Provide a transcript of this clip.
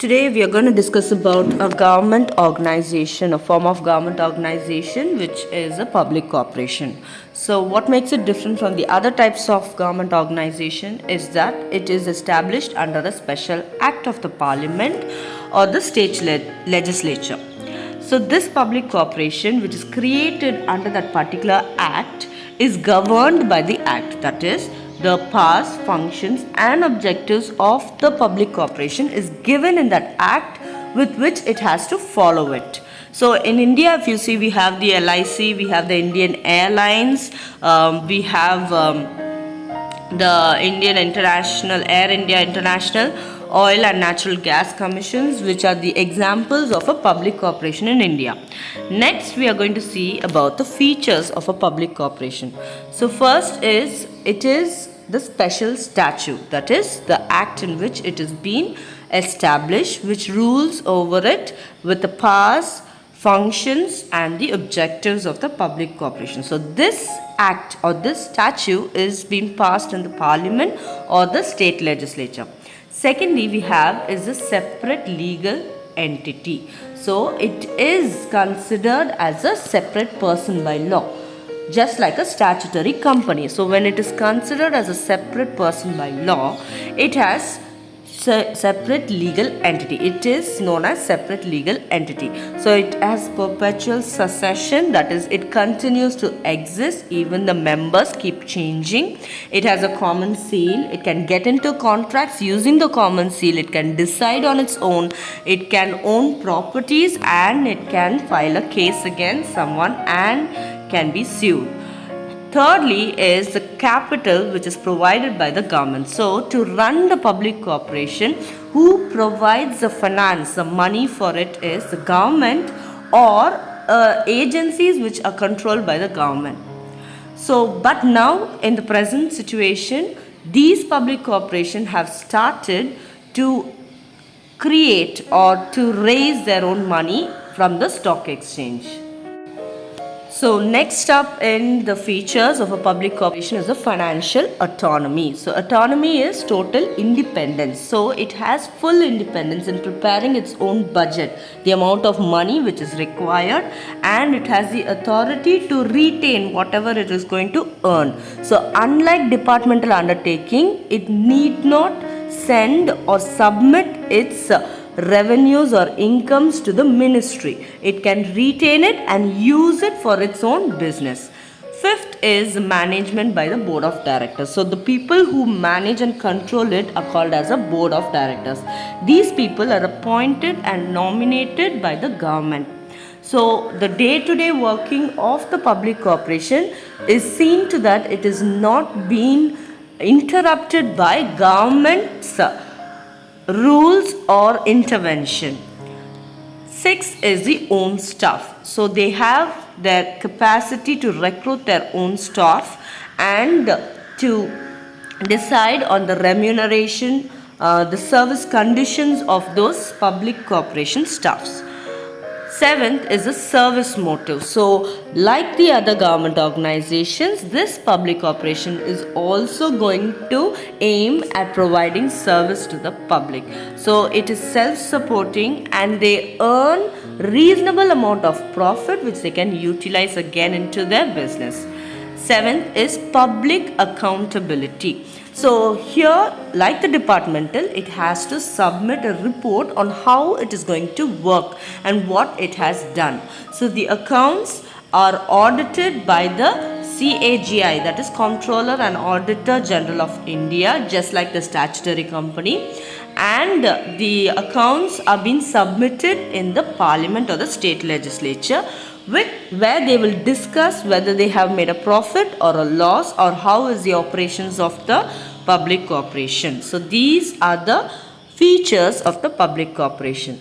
Today we are going to discuss about a government organization, a form of government organization which is a public corporation. So what makes it different from the other types of government organization is that it is established under a special act of the parliament or the state legislature. So this public corporation which is created under that particular act is governed by the act, that is the powers, functions and objectives of the public corporation is given in that act with which it has to follow it. So in India, if you see, we have the LIC, we have the Indian Airlines, we have the Indian International, Air India International, Oil and Natural Gas Commissions, which are the examples of a public corporation in India. Next, we are going to see about the features of a public corporation. So first is, it is the special statute, that is the act in which it is being established, which rules over it with the powers, functions and the objectives of the public corporation. So this act or this statute is being passed in the parliament or the state legislature. Secondly, we have is a separate legal entity. So it is considered as a separate person by law, just like a statutory company. So when it is considered as a separate person by law, it has separate legal entity. It is known as separate legal entity. So it has perpetual succession, that is it continues to exist, even the members keep changing. It has a common seal, it can get into contracts using the common seal, it can decide on its own, it can own properties and it can file a case against someone and can be sued. Thirdly is the capital which is provided by the government. So to run the public corporation, who provides the finance, the money for it is the government or agencies which are controlled by the government. So but now in the present situation, these public corporations have started to create or to raise their own money from the stock exchange. So next up in the features of a public corporation is the financial autonomy. So autonomy is total independence. So it has full independence in preparing its own budget, the amount of money which is required, and it has the authority to retain whatever it is going to earn. So unlike departmental undertaking, it need not send or submit its revenues or incomes to the ministry. It can retain it and use it for its own business. Fifth is management by the board of directors. So the people who manage and control it are called as a board of directors. These people are appointed and nominated by the government. So the day-to-day working of the public corporation is seen to that it is not being interrupted by government's rules or intervention. Six is the own staff. So they have their capacity to recruit their own staff and to decide on the remuneration, the service conditions of those public corporation staffs. Seventh is the service motive. So like the other government organizations, this public corporation is also going to aim at providing service to the public. So it is self-supporting and they earn reasonable amount of profit which they can utilize again into their business. Seventh is public accountability. So here, like the departmental, it has to submit a report on how it is going to work and what it has done. So the accounts are audited by the CAGI, that is Comptroller and Auditor General of India, just like the statutory company. And the accounts are being submitted in the parliament or the state legislature, where they will discuss whether they have made a profit or a loss or how is the operations of the public corporation. So these are the features of the public corporation.